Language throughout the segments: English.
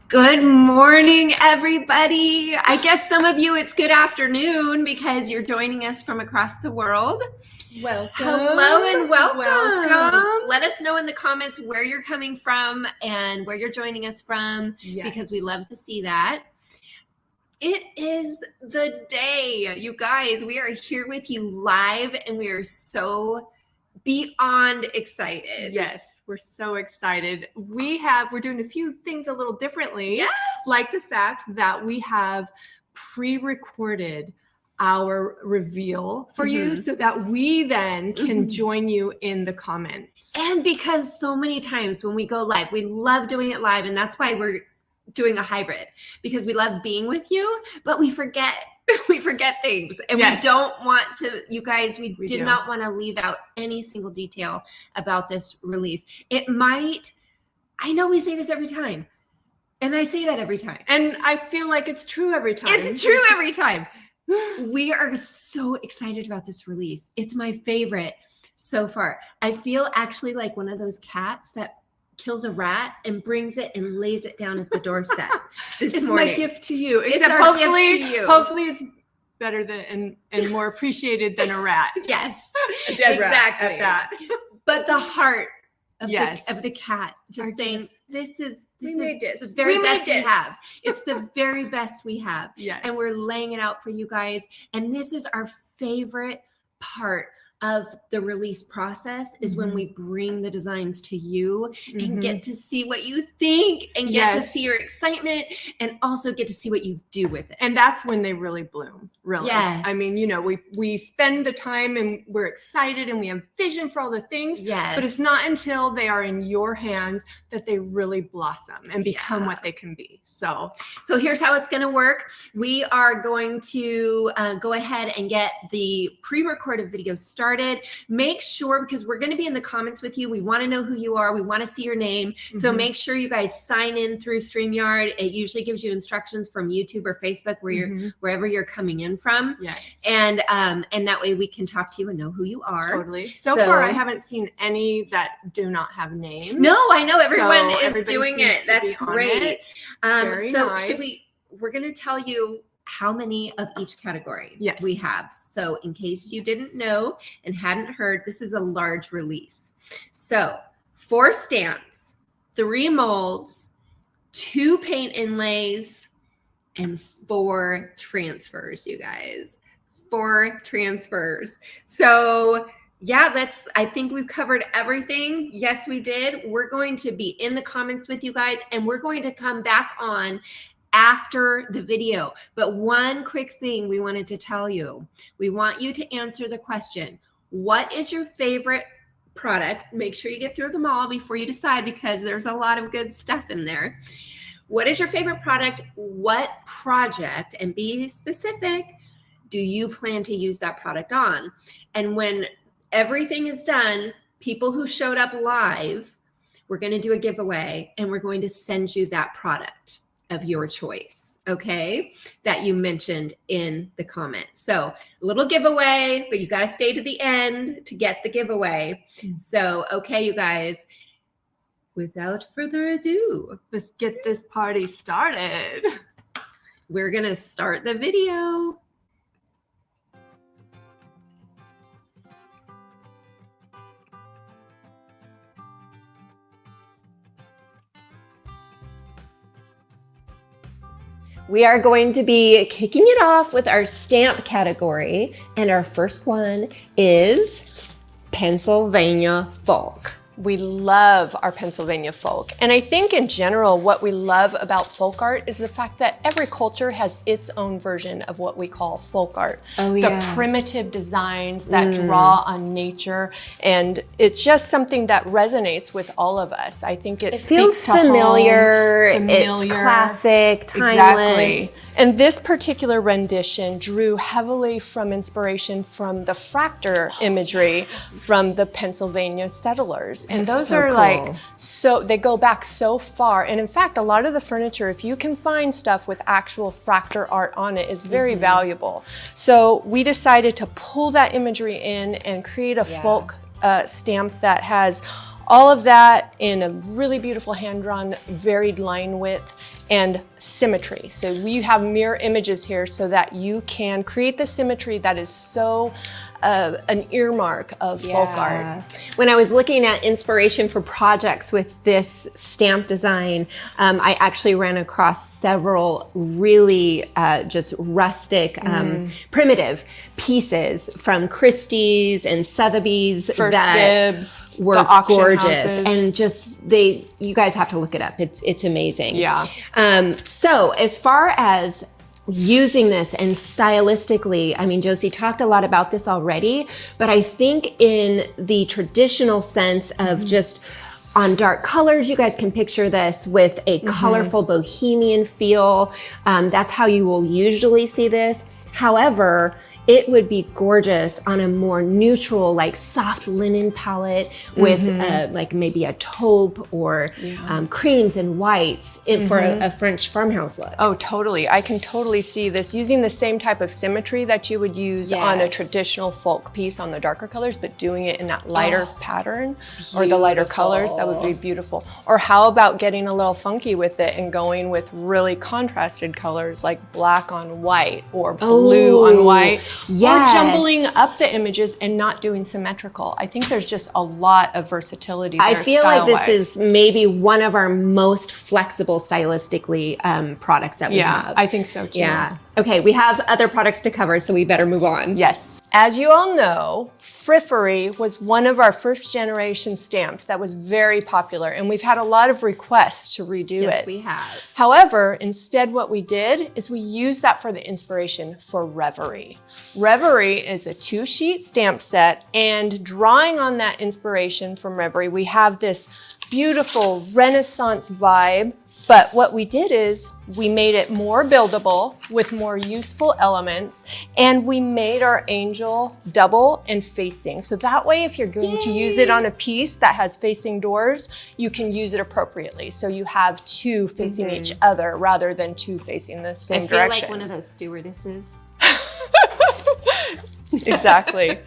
Good morning, everybody. I guess some of you it's good afternoon because you're joining us from across the world. Welcome. Hello and welcome. Let us know in the comments where you're coming from and where you're joining us from, because we love to see that. It is the day, you guys. We are here with you live and we are so beyond excited. Yes, we're so excited. We're doing a few things a little differently. Yes. Like the fact that we have pre-recorded our reveal for you so that we then can join you in the comments. And because so many times when we go live, we love doing it live, and that's why we're doing a hybrid, because we love being with you, but we forget things, and we don't want to, you guys, we did not want to leave out any single detail about this release. It might, I know we say this every time, and I say that every time, and I feel like it's true every time. It's true every time. We are so excited about this release. It's my favorite so far. I feel actually like one of those cats that kills a rat and brings it and lays it down at the doorstep this morning. It's my gift to you. It's our gift to you. Hopefully it's better than and more appreciated than a rat. Yes, a dead rat exactly. At that. But the heart of, of the cat, just our saying, gift. this is the very best we have. It's the very best we have. Yes. And we're laying it out for you guys. And this is our favorite part of the release process, is when we bring the designs to you and get to see what you think and get to see your excitement and also get to see what you do with it. And that's when they really bloom, really. Yes. I mean, you know, we spend the time and we're excited and we have vision for all the things, but it's not until they are in your hands that they really blossom and become what they can be. So here's how it's going to work. We are going to go ahead and get the pre-recorded video started. Make sure, because we're going to be in the comments with you, we want to know who you are, we want to see your name, so make sure you guys sign in through StreamYard. It usually gives you instructions from YouTube or Facebook where you're wherever you're coming in from. And that way we can talk to you and know who you are. Totally. So far I haven't seen any that do not have names. No, I know everyone is doing it. That's great. Very nice. We're going to tell you how many of each category we have. So in case you didn't know and hadn't heard, this is a large release. So 4 stamps, 3 molds, 2 paint inlays, and 4 transfers, you guys. 4 transfers. So yeah, I think we've covered everything. Yes, we did. We're going to be in the comments with you guys, and we're going to come back on after the video. But one quick thing we wanted to tell you, we want you to answer the question, what is your favorite product? Make sure you get through them all before you decide, because there's a lot of good stuff in there. What is your favorite product? What project, and be specific, do you plan to use that product on? And when everything is done, people who showed up live, we're going to do a giveaway, and we're going to send you that product of your choice, okay, that you mentioned in the comment. So a little giveaway, but you got to stay to the end to get the giveaway. So, okay, you guys, without further ado, let's get this party started. We're going to start the video. We are going to be kicking it off with our stamp category, and our first one is Pennsylvania Folk. We love our Pennsylvania folk. And I think in general, what we love about folk art is the fact that every culture has its own version of what we call folk art. Oh, the primitive designs that draw on nature. And it's just something that resonates with all of us. I think it feels speaks to familiar, home, it's classic, timeless. Exactly. And this particular rendition drew heavily from inspiration from the fractal imagery from the Pennsylvania settlers. And those so are cool. like, so they go back so far. And in fact, a lot of the furniture, if you can find stuff with actual fractal art on it, is very valuable. So we decided to pull that imagery in and create a folk stamp that has All of that in a really beautiful hand-drawn, varied line width and symmetry. So we have mirror images here so that you can create the symmetry that is so an earmark of folk art. When I was looking at inspiration for projects with this stamp design, I actually ran across several really just rustic, primitive pieces from Christie's and Sotheby's that were gorgeous, and just you guys have to look it up. It's amazing. Yeah. So as far as using this and stylistically, I mean, Josie talked a lot about this already, but I think in the traditional sense of just on dark colors, you guys can picture this with a colorful bohemian feel. That's how you will usually see this. However, it would be gorgeous on a more neutral, like soft linen palette with like maybe a taupe or creams and whites for a French farmhouse look. Oh, totally. I can totally see this using the same type of symmetry that you would use on a traditional folk piece on the darker colors, but doing it in that lighter pattern or the lighter colors. That would be beautiful. Or how about getting a little funky with it and going with really contrasted colors like black on white or blue on white. Yes. Or jumbling up the images and not doing symmetrical. I think there's just a lot of versatility there. I feel like this is maybe one of our most flexible stylistically products that we have. Yeah, I think so too. Yeah. Okay, we have other products to cover, so we better move on. Yes. As you all know, Frippery was one of our first generation stamps that was very popular, and we've had a lot of requests to redo it. Yes, we have. However, instead what we did is we used that for the inspiration for Reverie. Reverie is a 2-sheet stamp set, and drawing on that inspiration from Reverie, we have this beautiful Renaissance vibe. But what we did is we made it more buildable with more useful elements, and we made our angel double and facing. So that way, if you're going to use it on a piece that has facing doors, you can use it appropriately. So you have 2 facing each other rather than 2 facing the same direction. I feel like one of those stewardesses. Exactly.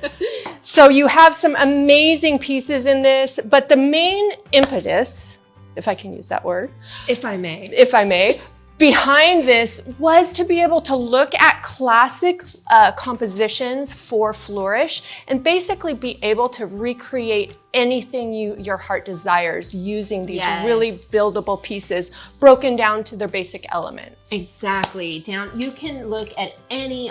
So you have some amazing pieces in this, but the main impetus, if I can use that word. If I may, behind this was to be able to look at classic compositions for Flourish and basically be able to recreate anything your heart desires using these really buildable pieces broken down to their basic elements. Exactly. You can look at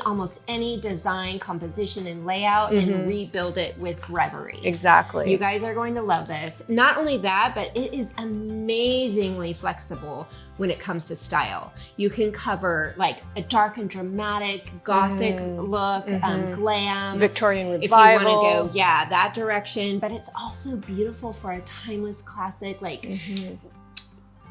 almost any design, composition, and layout and rebuild it with Reverie. Exactly. You guys are going to love this. Not only that, but it is amazingly flexible when it comes to style. You can cover like a dark and dramatic gothic look, glam, Victorian revival. If you want to go, that direction. But it's also beautiful for a timeless classic, like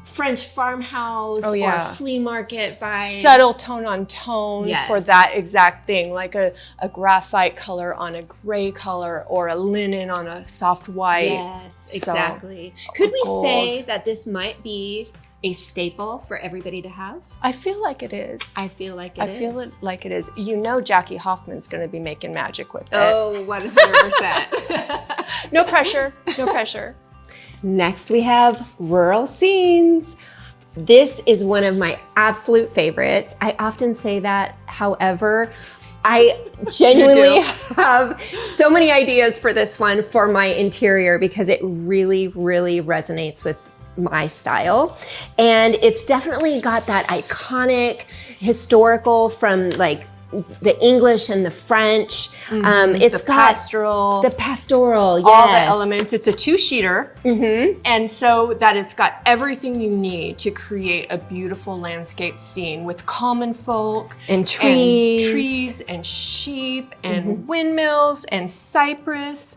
French farmhouse or flea market vibe. Subtle tone on tone for that exact thing, like a graphite color on a gray color or a linen on a soft white. Yes, exactly. Could we say that this might be a staple for everybody to have? I feel like it is. I feel like it is. You know Jackie Hoffman's going to be making magic with it. Oh, 100%. No pressure. No pressure. Next we have Rural Scenes. This is one of my absolute favorites. I often say that, however, I genuinely have so many ideas for this one for my interior because it really, really resonates with my style. And it's definitely got that iconic historical from like the English and the French. It's the got pastoral. The pastoral, yes. All the elements. It's a 2-sheeter. And so that it's got everything you need to create a beautiful landscape scene with common folk and trees and sheep and windmills and cypress.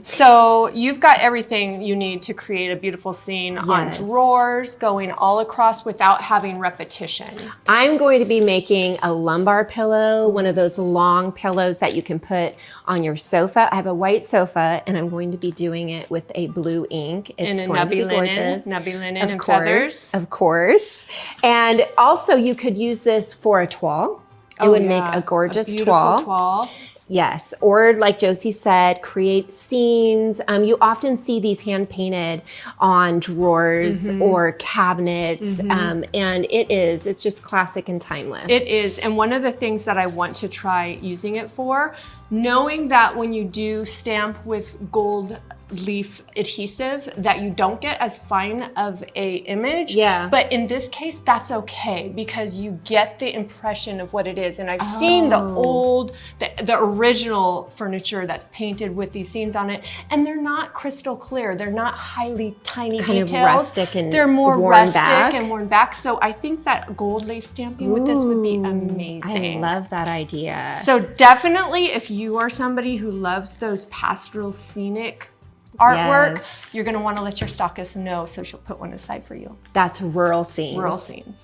So you've got everything you need to create a beautiful scene on drawers going all across without having repetition. I'm going to be making a lumbar pillow, one of those long pillows that you can put on your sofa. I have a white sofa and I'm going to be doing it with a blue ink. It's in a nubby linen and feathers. Of course. And also you could use this for a toile. It would make a gorgeous toile. Yes. Or like Josie said, create scenes. You often see these hand painted on drawers or cabinets. And it's just classic and timeless. It is. And one of the things that I want to try using it for, knowing that when you do stamp with gold leaf adhesive that you don't get as fine of a image. Yeah. But in this case, that's okay because you get the impression of what it is. And I've seen the original furniture that's painted with these scenes on it, and they're not crystal clear. They're not highly tiny details. Kind of rustic and they're more worn rustic back. and worn back. So I think that gold leaf stamping with this would be amazing. I love that idea. So definitely, if you are somebody who loves those pastoral scenic artwork, you're going to want to let your stockist know, so she'll put one aside for you. That's rural scenes. Rural scenes.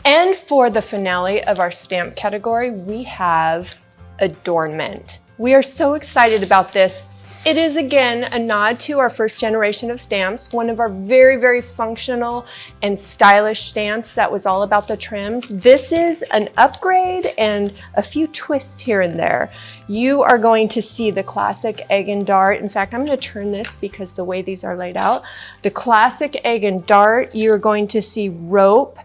And for the finale of our stamp category, we have adornment. We are so excited about this. It is, again, a nod to our first generation of stamps, one of our very, very functional and stylish stamps that was all about the trims. This is an upgrade and a few twists here and there. You are going to see the classic egg and dart. In fact, I'm going to turn this because the way these are laid out. The classic egg and dart, you're going to see rope,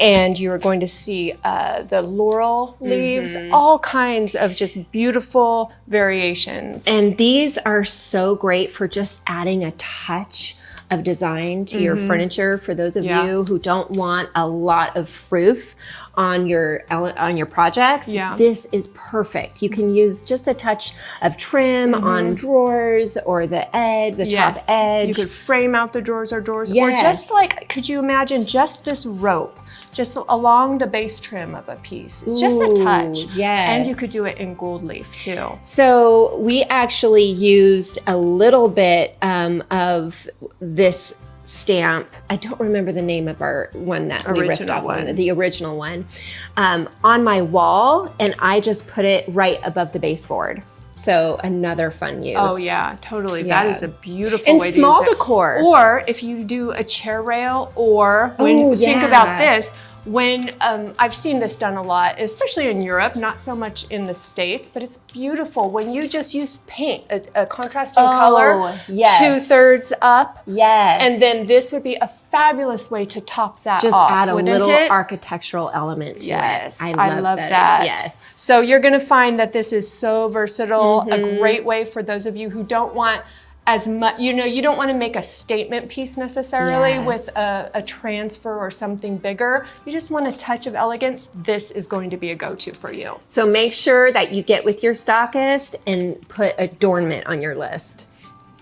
and you're going to see the laurel leaves, all kinds of just beautiful variations. And these are so great for just adding a touch of design to your furniture. For those of you who don't want a lot of froof on your projects, this is perfect. You can use just a touch of trim on drawers or the top edge. You could frame out the drawers or doors, or just like, could you imagine just this rope just along the base trim of a piece? It's just a touch. Yes. And you could do it in gold leaf too. So we actually used a little bit of this stamp. I don't remember the name of our one that we ripped off the original one, on my wall, and I just put it right above the baseboard. So another fun use. Oh yeah, totally. Yeah. That is a beautiful way to use it. And small decor. Or if you do a chair rail, or when think about this, when I've seen this done a lot, especially in Europe, not so much in the States, but it's beautiful when you just use paint, a contrasting color, 2/3 up. Yes. And then this would be a fabulous way to top that just off. Just add a little architectural element to it. I love that. Yes. So you're going to find that this is so versatile, a great way for those of you who don't want as much, you don't want to make a statement piece necessarily with a transfer or something bigger. You just want a touch of elegance. This is going to be a go-to for you. So make sure that you get with your stockist and put adornment on your list.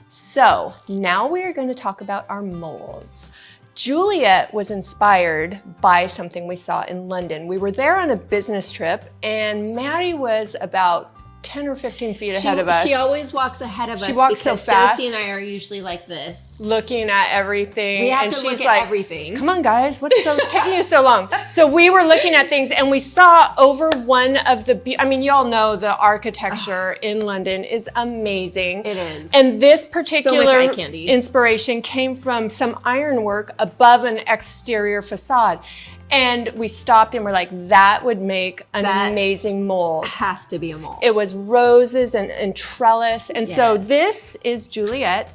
So now we are going to talk about our molds. Juliet was inspired by something we saw in London. We were there on a business trip, and Maddie was about 10 or 15 feet ahead of us. She always walks ahead of us. She walks so fast. Josie and I are usually like this, looking at everything. We have to look at everything. Come on, guys, what's taking you so long? So we were looking at things, and we saw over one of the. Y'all know the architecture in London is amazing. It is. And this particular inspiration came from some ironwork above an exterior facade. And we stopped and we're like, that would make an amazing mold. Has to be a mold. It was roses and trellis. And so this is Juliet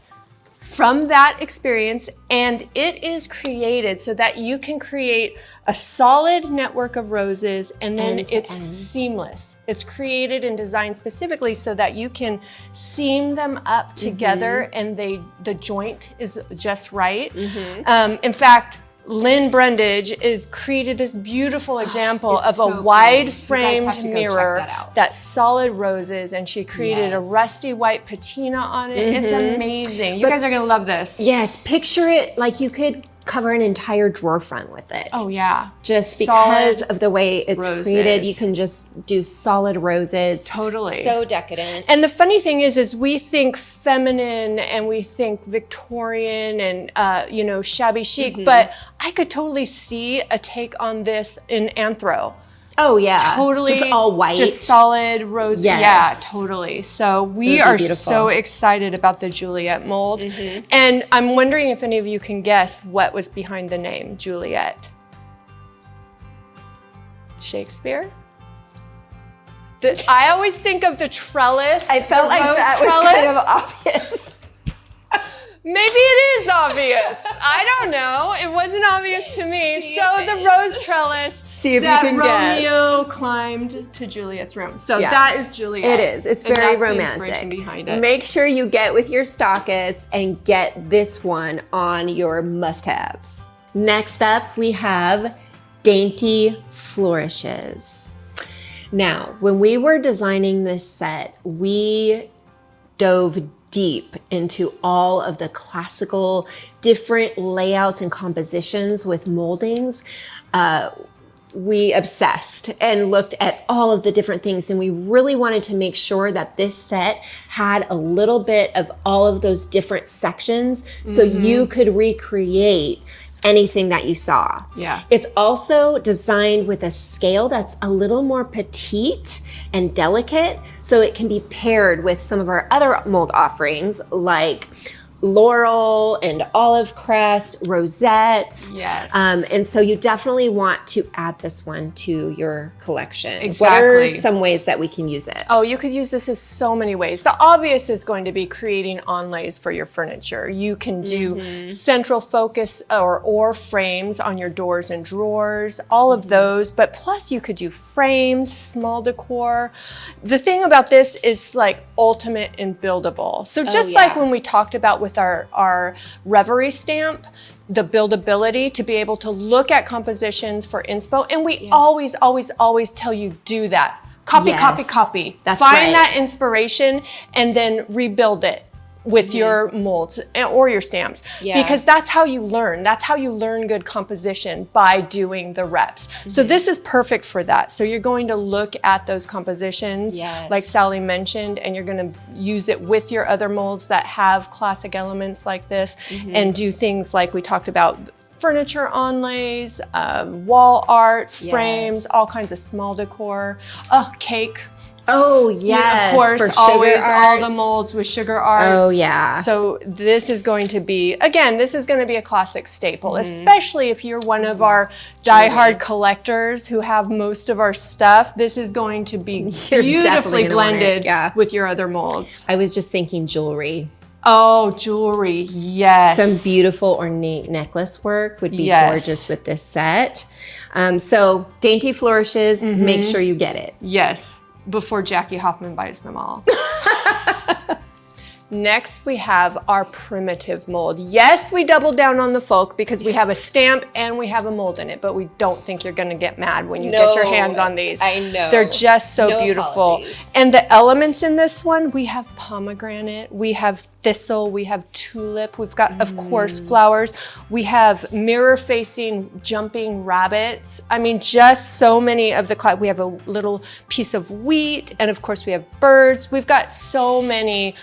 from that experience, and it is created so that you can create a solid network of roses, and then it's seamless. It's created and designed specifically so that you can seam them up together, and the joint is just right. In fact, Lynn Brundage is created this beautiful example of a wide framed mirror that's solid roses, and she created a rusty white patina on it. It's amazing. You guys are gonna love this. Yes, picture it like you could cover an entire drawer front with it. Oh yeah. Just because of the way it's created, you can just do solid roses. Totally. So decadent. And the funny thing is we think feminine and we think Victorian and shabby chic, but I could totally see a take on this in anthro. Oh yeah, totally. Just all white, just solid rose. Yes. Yeah, totally. So we are so excited about the Juliet mold, and I'm wondering if any of you can guess what was behind the name Juliet. Shakespeare. I always think of the trellis. I felt like that was kind of obvious. Maybe it is obvious. I don't know. It wasn't obvious to me. So the rose trellis that Romeo climbed to Juliet's room. So that is Juliet. It is. It's very romantic. Behind it. Make sure you get with your stockist and get this one on your must-haves. Next up, we have Ditsy Flourishes. Now, when we were designing this set, we dove deep into all of the classical different layouts and compositions with moldings. We obsessed and looked at all of the different things, and we really wanted to make sure that this set had a little bit of all of those different sections so you could recreate anything that you saw. Yeah. It's also designed with a scale that's a little more petite and delicate, so it can be paired with some of our other mold offerings like laurel and olive crest, rosettes. Yes. And so you definitely want to add this one to your collection. Exactly. What are some ways that we can use it? Oh, you could use this in so many ways. The obvious is going to be creating onlays for your furniture. You can do central focus or frames on your doors and drawers, all of those, but plus you could do frames, small decor. The thing about this is like ultimate and buildable. So just like when we talked about with our Reverie stamp, the buildability to be able to look at compositions for inspo. And we always tell you do that. Copy, copy, copy. That's Find that inspiration and then rebuild it with your molds or your stamps, because that's how you learn. That's how you learn good composition, by doing the reps. So this is perfect for that. So you're going to look at those compositions like Sally mentioned, and you're going to use it with your other molds that have classic elements like this and do things like we talked about, furniture onlays, wall art, frames, all kinds of small decor, cake. Oh yes, of course, always all the molds with sugar arts. Oh yeah. So this is going to be, again, this is going to be a classic staple, especially if you're one of our diehard collectors who have most of our stuff. This is going to be beautifully blended with your other molds. I was just thinking jewelry. Oh, jewelry, yes. Some beautiful ornate necklace work would be gorgeous with this set. So Ditsy Flourishes, make sure you get it. Yes. Before Jackie Hoffman buys them all. Next, we have our primitive mold. Yes, we doubled down on the folk because we have a stamp and we have a mold in it, but we don't think you're gonna get mad when you get your hands on these. I know. They're just so beautiful. Apologies. And the elements in this one, we have pomegranate, we have thistle, we have tulip, we've got, of course, flowers. We have mirror-facing jumping rabbits. I mean, just so many of the, we have a little piece of wheat, and of course we have birds. We've got so many.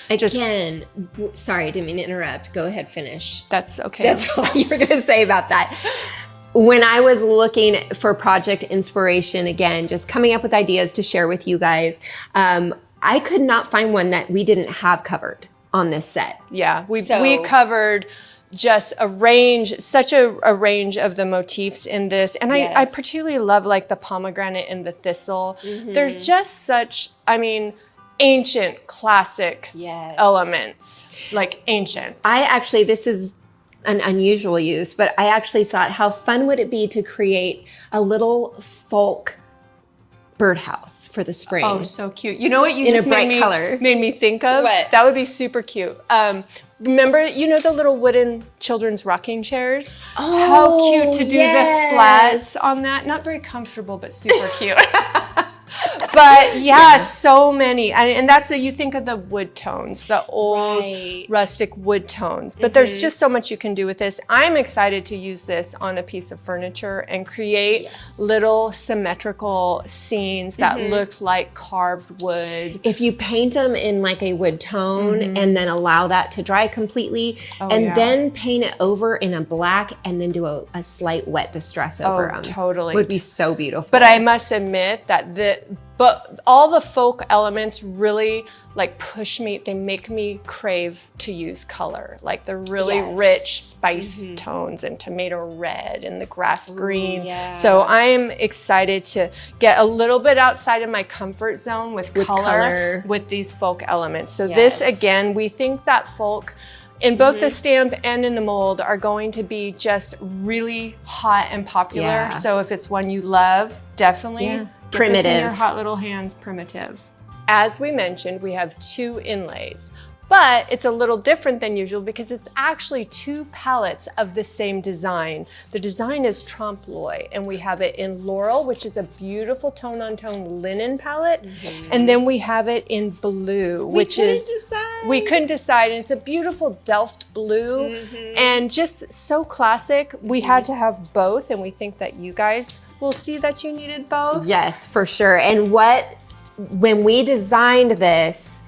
Sorry, I didn't mean to interrupt. Go ahead, finish. That's okay. That's all you were gonna say about that. When I was looking for project inspiration, again, just coming up with ideas to share with you guys, I could not find one that we didn't have covered on this set. Yeah, we covered just a range, such a range of the motifs in this. And I particularly love like the pomegranate and the thistle. There's just such, I mean, ancient classic elements, like ancient. This is an unusual use, but I actually thought, how fun would it be to create a little folk birdhouse for the spring? Oh, so cute. You know what you just made me think of? What? That would be super cute. Remember, you know the little wooden children's rocking chairs? Oh, how cute to do the slats on that. Not very comfortable, but super cute. But so many, and that's you think of the wood tones, the old rustic wood tones, but there's just so much you can do with this. I'm excited to use this on a piece of furniture and create little symmetrical scenes that look like carved wood. If you paint them in like a wood tone and then allow that to dry completely then paint it over in a black and then do a slight wet distress over them. Totally. Would be so beautiful. But I must admit that But all the folk elements really like push me, they make me crave to use color, like the really rich spice tones and tomato red and the grass green. So I'm excited to get a little bit outside of my comfort zone with color with these folk elements. So this, again, we think that folk in both the stamp and in the mold are going to be just really hot and popular. So if it's one you love, definitely get this in your hot little hands, primitive. As we mentioned, we have 2 inlays, but it's a little different than usual because it's actually 2 palettes of the same design. The design is trompe l'oeil, and we have it in Laurel, which is a beautiful tone-on-tone linen palette. And then we have it in blue, which is, we couldn't decide. And it's a beautiful Delft blue and just so classic. We had to have both, and we think that you guys will see that you needed both. Yes, for sure. And when we designed this,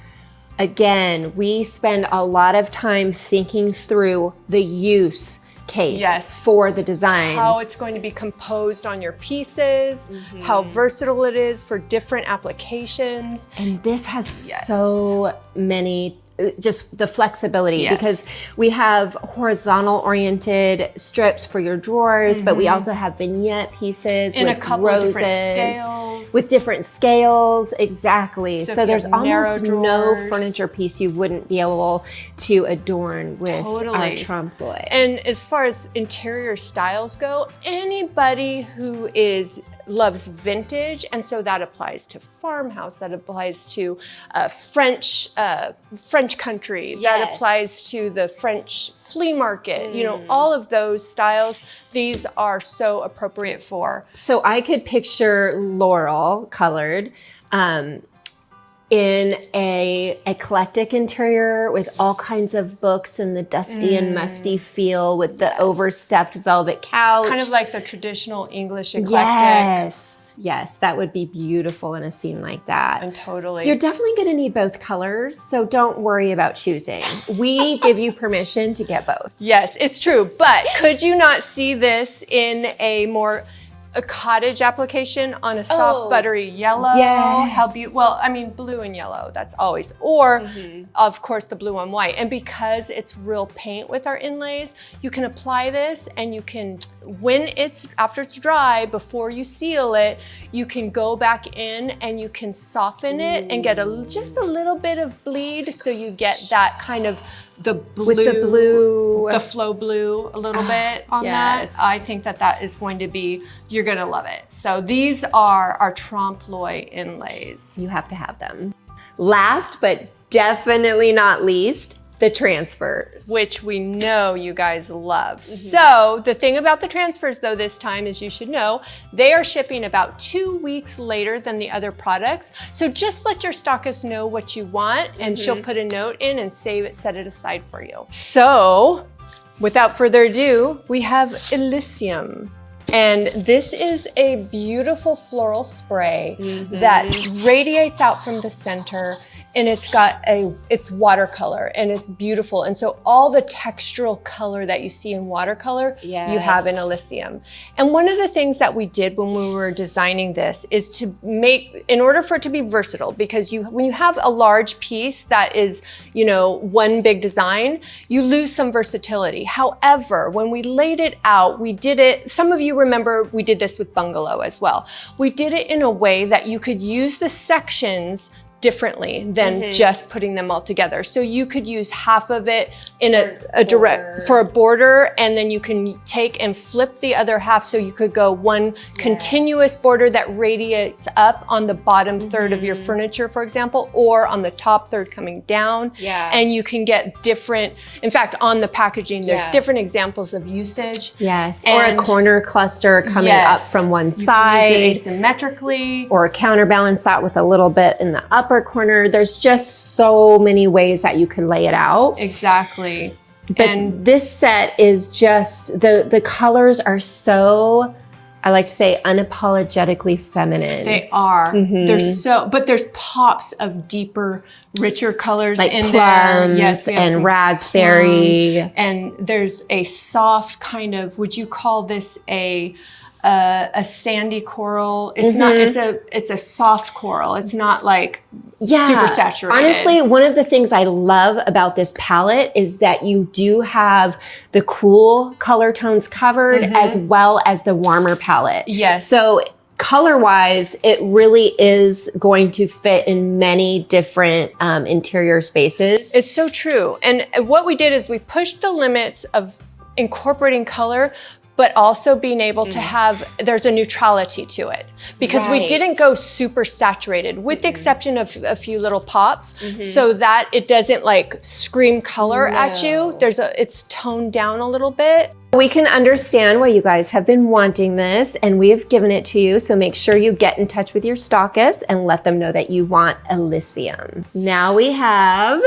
again, we spend a lot of time thinking through the use case for the design. How it's going to be composed on your pieces, how versatile it is for different applications. And this has so many, just the flexibility, because we have horizontal oriented strips for your drawers, but we also have vignette pieces in with a couple roses, of different scales. with different scales, exactly. So there's almost no furniture piece you wouldn't be able to adorn with our trompe l'oeil. And as far as interior styles go, anybody who loves vintage, and so that applies to farmhouse, that applies to French country, that applies to the French flea market, you know, all of those styles, these are so appropriate for. So I could picture Laurel colored in a eclectic interior with all kinds of books and the dusty and musty feel with the overstuffed velvet couch. Kind of like the traditional English eclectic. Yes, that would be beautiful in a scene like that. And totally. You're definitely going to need both colors, so don't worry about choosing. We give you permission to get both. Yes, it's true. But could you not see this in a cottage application on a soft buttery yellow? How beautiful. Well, I mean, blue and yellow, that's always, or of course the blue on white. And because it's real paint with our inlays, you can apply this and you can, after it's dry, before you seal it, you can go back in and you can soften it and get just a little bit of bleed, so you get that kind of the flow blue a little bit on that. I think that is going to be, you're going to love it. So these are our trompe l'oeil inlays. You have to have them. Last but definitely not least, the transfers, which we know you guys love. So the thing about the transfers though this time is, you should know, they are shipping about 2 weeks later than the other products. So just let your stockist know what you want, and she'll put a note in and set it aside for you. So without further ado, we have Elysium. And this is a beautiful floral spray that radiates out from the center, and it's watercolor and it's beautiful. And so all the textural color that you see in watercolor, you have in Elysium. And one of the things that we did when we were designing this is to in order for it to be versatile, because when you have a large piece that is, one big design, you lose some versatility. However, when we laid it out, some of you remember we did this with Bungalow as well. We did it in a way that you could use the sections differently than just putting them all together. So you could use half of it in for a border, and then you can take and flip the other half, so you could go one continuous border that radiates up on the bottom third of your furniture, for example, or on the top third coming down. And you can get different, in fact, on the packaging, there's different examples of usage. Or a corner cluster coming up from one side. You can use it asymmetrically. Or counterbalance that with a little bit in the upper corner. There's just so many ways that you can lay it out. Exactly. But this set is just, the colors are so, I like to say, unapologetically feminine. They are. But there's pops of deeper, richer colors like in plums there. Yes, and raspberry. And there's a soft kind of, would you call this a a sandy coral. It's not, it's a soft coral. It's not like super saturated. Honestly, one of the things I love about this palette is that you do have the cool color tones covered as well as the warmer palette. Yes. So color-wise, it really is going to fit in many different interior spaces. It's so true. And what we did is we pushed the limits of incorporating color, but also being able to have, there's a neutrality to it, because we didn't go super saturated, with the exception of a few little pops, so that it doesn't like scream color at you. It's toned down a little bit. We can understand why you guys have been wanting this, and we have given it to you. So make sure you get in touch with your stockist and let them know that you want Elysium. Now we have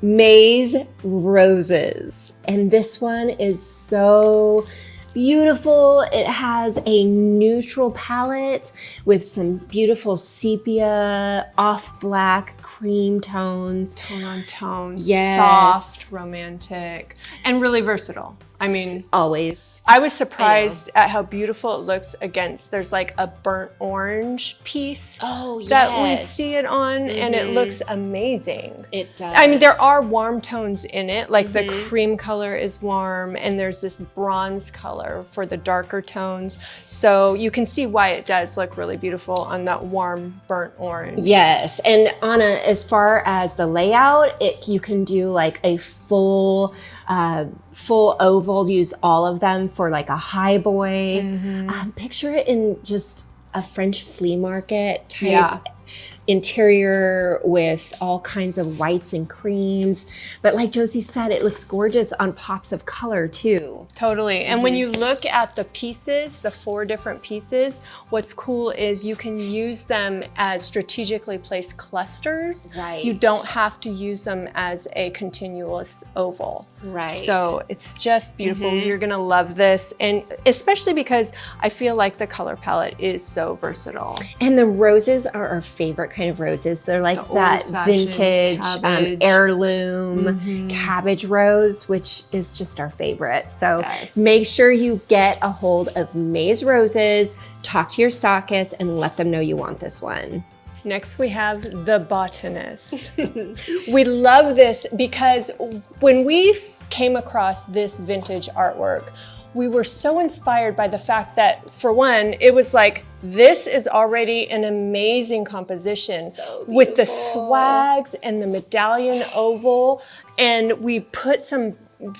Maize Roses, and this one is so beautiful. It has a neutral palette with some beautiful sepia, off black, cream tones. Tone on tone, yes. Soft, romantic, and really versatile. I mean, always. I was surprised at how beautiful it looks against, there's like a burnt orange piece that we see it on, and it looks amazing. It does. I mean, there are warm tones in it, like the cream color is warm, and there's this bronze color for the darker tones. So you can see why it does look really beautiful on that warm burnt orange. Yes, and as far as the layout, you can do like a full oval, use all of them for like a high boy. Picture it in just a French flea market type interior with all kinds of whites and creams. But like Josie said, it looks gorgeous on pops of color too. Totally. And when you look at the pieces, the 4 different pieces, what's cool is you can use them as strategically placed clusters. Right. You don't have to use them as a continuous oval. Right. So it's just beautiful. You're going to love this. And especially because I feel like the color palette is so versatile. And the roses are our favorite kind of roses. They're like that vintage heirloom cabbage rose, which is just our favorite. So make sure you get a hold of Maize Roses, talk to your stockist, and let them know you want this one. Next we have the Botanist. We love this because when we came across this vintage artwork, we were so inspired by the fact that, for one, it was like, this is already an amazing composition with the swags and the medallion oval, and we put some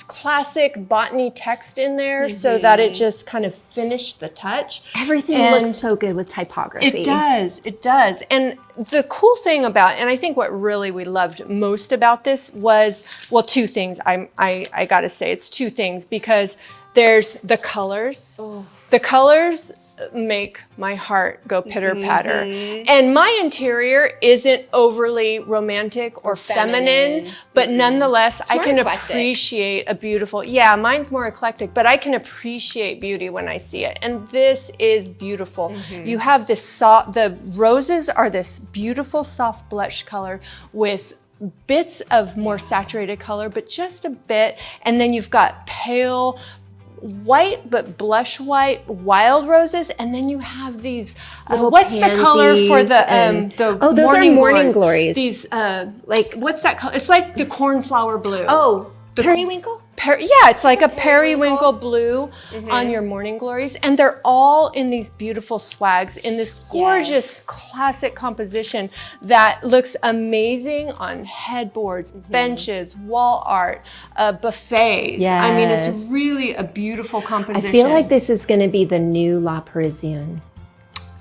classic botany text in there so that it just kind of finished the touch. Everything looks so good with typography. It does, it does. And the cool thing about, and I think what really we loved most about this was, well, 2 things. I gotta say, it's 2 things, because there's the colors. The colors make my heart go pitter patter. And my interior isn't overly romantic or feminine, but nonetheless, I can appreciate a beautiful, mine's more eclectic, but I can appreciate beauty when I see it. And this is beautiful. You have this soft, the roses are this beautiful soft blush color with bits of more saturated color, but just a bit. And then you've got pale white but blush white wild roses, and then you have these what's the color for the those are morning glories. These like, what's that color? It's like the cornflower blue. The periwinkle? It's like a periwinkle blue on your morning glories, and they're all in these beautiful swags in this gorgeous classic composition that looks amazing on headboards, benches, wall art, buffets. I mean, it's really a beautiful composition. I feel like this is going to be the new La Parisienne.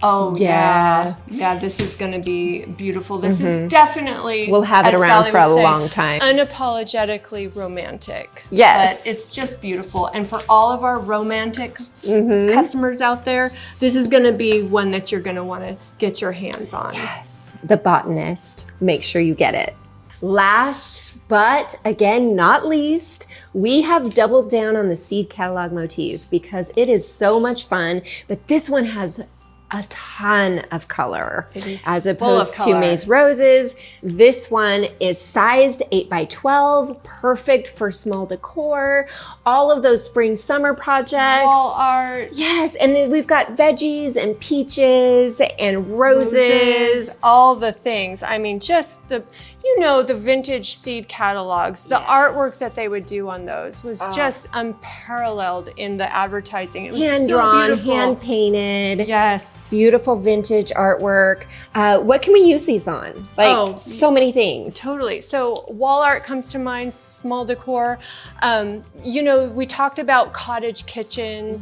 Oh yeah, this is going to be beautiful. This is definitely, we'll have it around for a long time. Unapologetically romantic. Yes, but it's just beautiful. And for all of our romantic customers out there, this is going to be one that you're going to want to get your hands on. Yes, the Botanist. Make sure you get it. Last, but again, not least, we have doubled down on the seed catalog motif because it is so much fun, but this one has a ton of color as full opposed of to color. Maize Roses. This one is sized 8x12, perfect for small decor, all of those spring summer projects. Wall art. Yes, and then we've got veggies and peaches and roses. All the things. I mean, just the, you know, the vintage seed catalogs, the artwork that they would do on those was just unparalleled in the advertising. It was Hand-drawn, so hand-painted. Yes. Beautiful vintage artwork. What can we use these on? Like so many things. Totally. So wall art comes to mind, small decor. You know, we talked about cottage kitchen.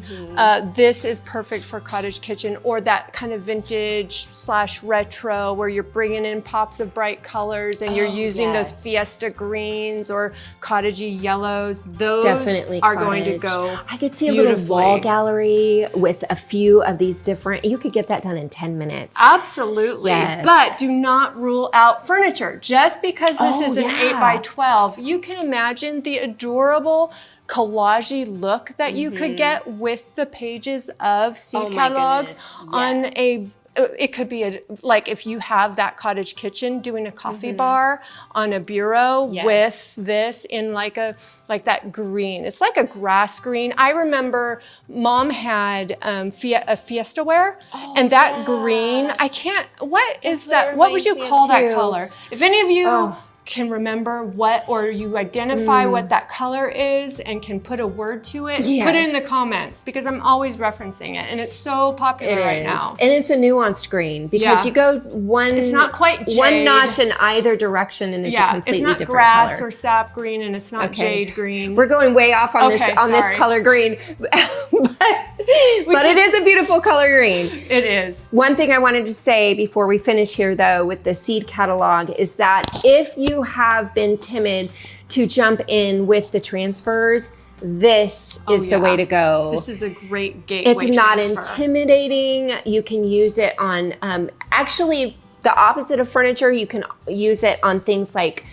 This is perfect for cottage kitchen, or that kind of vintage / retro where you're bringing in pops of bright colors and you're using those fiesta greens or cottagey yellows. Those definitely are going to go. I could see a little wall gallery with a few of these different, you could get that done in 10 minutes. Absolutely. Yes. But do not rule out furniture. Just because this is an 8x12, you can imagine the adorable collagey look that you could get with the pages of seed catalogs on a, it could be like if you have that cottage kitchen, doing a coffee bar on a bureau with this in like that green. It's like a grass green. I remember Mom had a Fiesta ware, and that green, I can't, what is that? What would you call that color? If any of you can remember what, or you identify what that color is and can put a word to it, put it in the comments, because I'm always referencing it and it's so popular right now. And it's a nuanced green because you go it's not quite jade. One notch in either direction and it's a completely different it's not grass color. Or sap green, and it's not jade green. We're going way off on this color green, but it is a beautiful color green. It is. One thing I wanted to say before we finish here though with the seed catalog is that if you have been timid to jump in with the transfers, this is the way to go. This is a great gateway. It's not intimidating. You can use it on, actually the opposite of furniture, you can use it on things like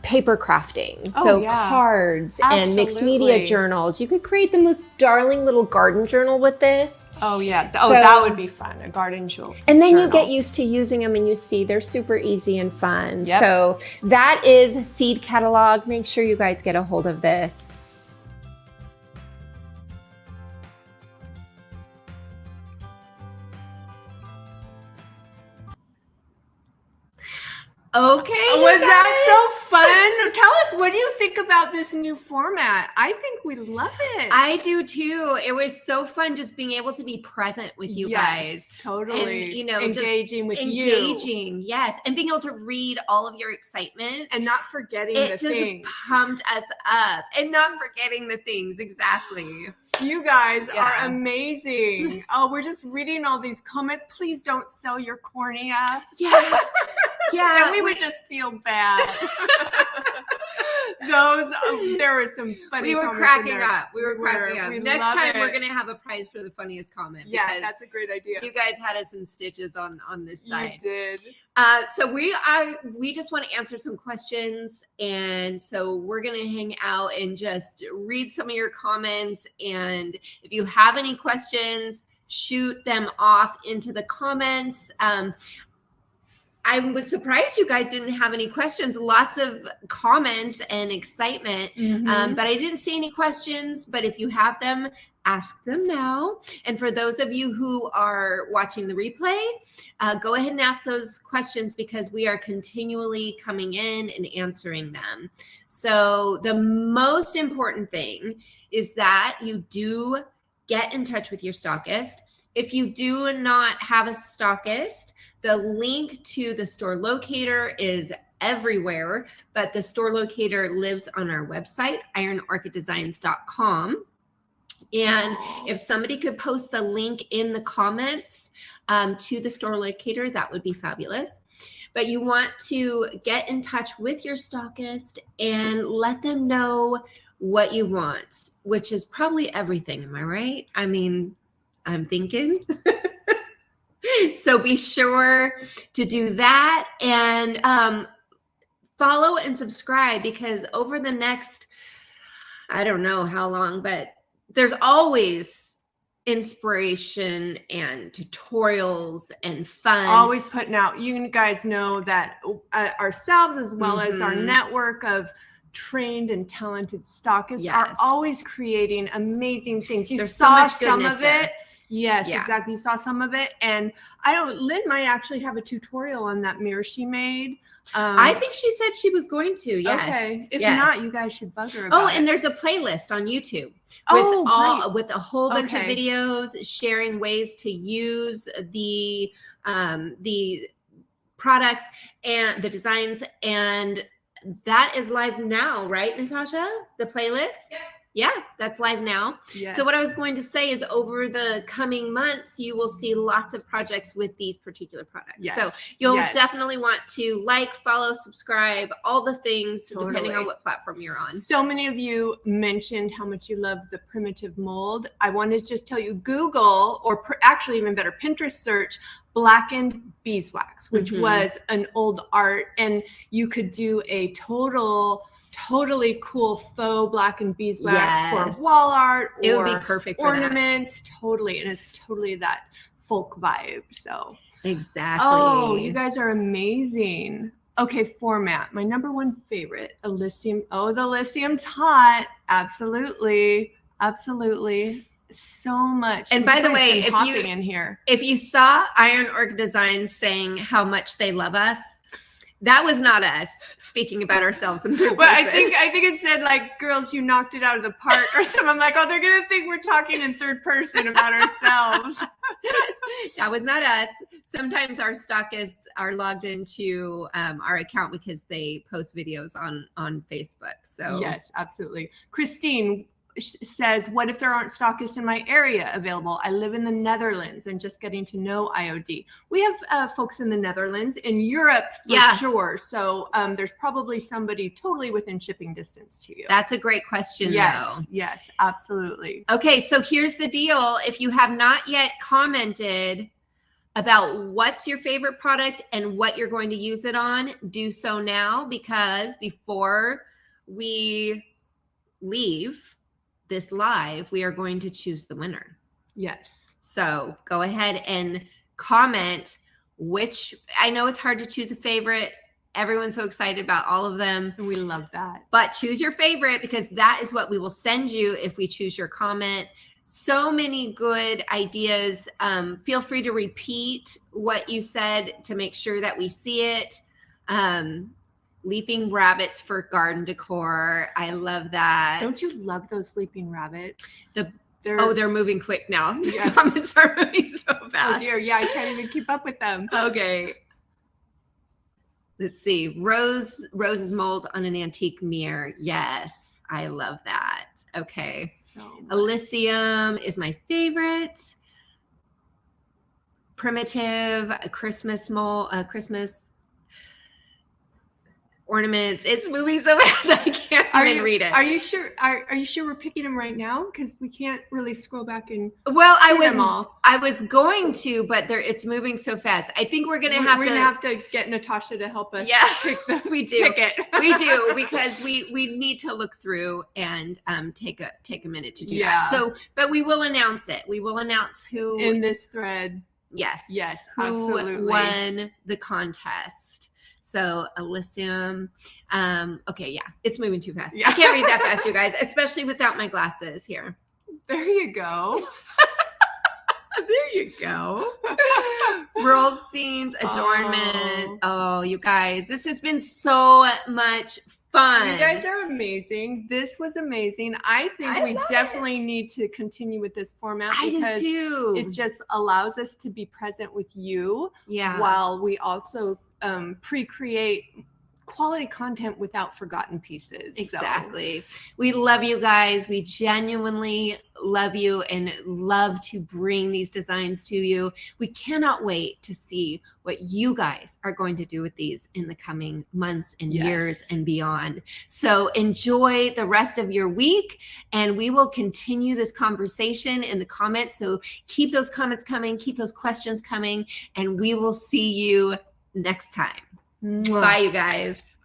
paper crafting. So cards and mixed media journals. You could create the most darling little garden journal with this. Oh yeah. Oh, that would be fun. A garden journal. And then you get used to using them and you see they're super easy and fun. So that is Seed Catalog. Make sure you guys get a hold of this. Okay. Was that so fun? Tell us, what do you think about this new format? I think we love it. I do too. It was so fun just being able to be present with you guys. Totally. And, you know, engaging with you. Engaging, yes. And being able to read all of your excitement. And not forgetting the things. It just pumped us up. And not forgetting the things, exactly. You guys are amazing. Oh, we're just reading all these comments. Please don't sell your cornea. Yeah. And we would just feel bad. There were some funny. We were cracking up. We were cracking up. Next time we're gonna have a prize for the funniest comment. Yeah, that's a great idea. You guys had us in stitches on this side. You did. So we just want to answer some questions, and so we're gonna hang out and just read some of your comments. And if you have any questions, shoot them off into the comments. I was surprised you guys didn't have any questions. Lots of comments and excitement, but I didn't see any questions. But if you have them, ask them now. And for those of you who are watching the replay, go ahead and ask those questions because we are continually coming in and answering them. So the most important thing is that you do get in touch with your stockist. If you do not have a stockist, the link to the store locator is everywhere, but the store locator lives on our website, ironarchitdesigns.com. And if somebody could post the link in the comments to the store locator, that would be fabulous. But you want to get in touch with your stockist and let them know what you want, which is probably everything. Am I right? I mean, I'm thinking. So be sure to do that and follow and subscribe, because over the next, I don't know how long, but there's always inspiration and tutorials and fun. Always putting out. You guys know that ourselves, as well as our network of trained and talented stockists, are always creating amazing things. You saw some of it. Yes, exactly. You saw some of it. And Lynn might actually have a tutorial on that mirror she made. I think she said she was going to. Yes. Okay. If not, you guys should bug her about it. And there's a playlist on YouTube with a whole bunch of videos sharing ways to use the products and the designs, and that is live now, right, Natasha? The playlist? Yeah, that's live now. Yes. So what I was going to say is over the coming months, you will see lots of projects with these particular products. Yes. So you'll definitely want to like, follow, subscribe, all the things, depending on what platform you're on. So many of you mentioned how much you love the primitive mold. I wanted to just tell you, Google, or actually even better, Pinterest search blackened beeswax, which was an old art, and you could do a totally cool faux blackened beeswax for wall art, or it would be perfect for ornaments. Totally, and it's totally that folk vibe. So exactly. Oh, you guys are amazing. Okay, format. My number one favorite, Elysium. Oh, the Elysium's hot. Absolutely, so much. And by the way, if you saw Iron Orc Designs saying how much they love us, that was not us speaking about ourselves in third person. I think it said, like, girls, you knocked it out of the park or something. I'm like, oh, they're gonna think we're talking in third person about ourselves. That was not us. Sometimes our stockists are logged into our account because they post videos on Facebook. So yes, absolutely. Christine says, what if there aren't stockists in my area available? I live in the Netherlands and just getting to know IOD. We have folks in the Netherlands, in Europe for sure. So there's probably somebody totally within shipping distance to you. That's a great question, though. Yes, absolutely. Okay, so here's the deal. If you have not yet commented about what's your favorite product and what you're going to use it on, do so now, because before we leave this live, we are going to choose the winner. Yes. So go ahead and comment which, I know it's hard to choose a favorite. Everyone's so excited about all of them. And we love that. But choose your favorite, because that is what we will send you if we choose your comment. So many good ideas. Feel free to repeat what you said to make sure that we see it. Leaping rabbits for garden decor. I love that. Don't you love those sleeping rabbits? They're moving quick now. Yeah. The comments are moving so fast. Oh dear, yeah, I can't even keep up with them. Okay. Let's see. Rose's mold on an antique mirror. Yes, I love that. Okay. Elysium is my favorite. Primitive, a Christmas mold, Christmas ornaments. It's moving so fast I can't even read it. Are you sure? Are you sure we're picking them right now? Because we can't really scroll back and I was going to, but it's moving so fast. I think we're gonna have to get Natasha to help us. Yeah, we do. Pick it. We do, because we need to look through and take a minute to do that. So, but we will announce it. We will announce who in this thread. Yes. Who absolutely won the contest. So Elysium. Okay, yeah, it's moving too fast. Yeah. I can't read that fast, you guys, especially without my glasses here. There you go. There you go. World scenes, adornment. Oh, you guys, this has been so much fun. You guys are amazing. This was amazing. I think we definitely need to continue with this format, because it just allows us to be present with you while we also pre-create quality content without forgotten pieces. Exactly. So. We love you guys. We genuinely love you and love to bring these designs to you. We cannot wait to see what you guys are going to do with these in the coming months and years and beyond. So enjoy the rest of your week, and we will continue this conversation in the comments. So keep those comments coming, keep those questions coming, and we will see you next time. Mwah. Bye, you guys.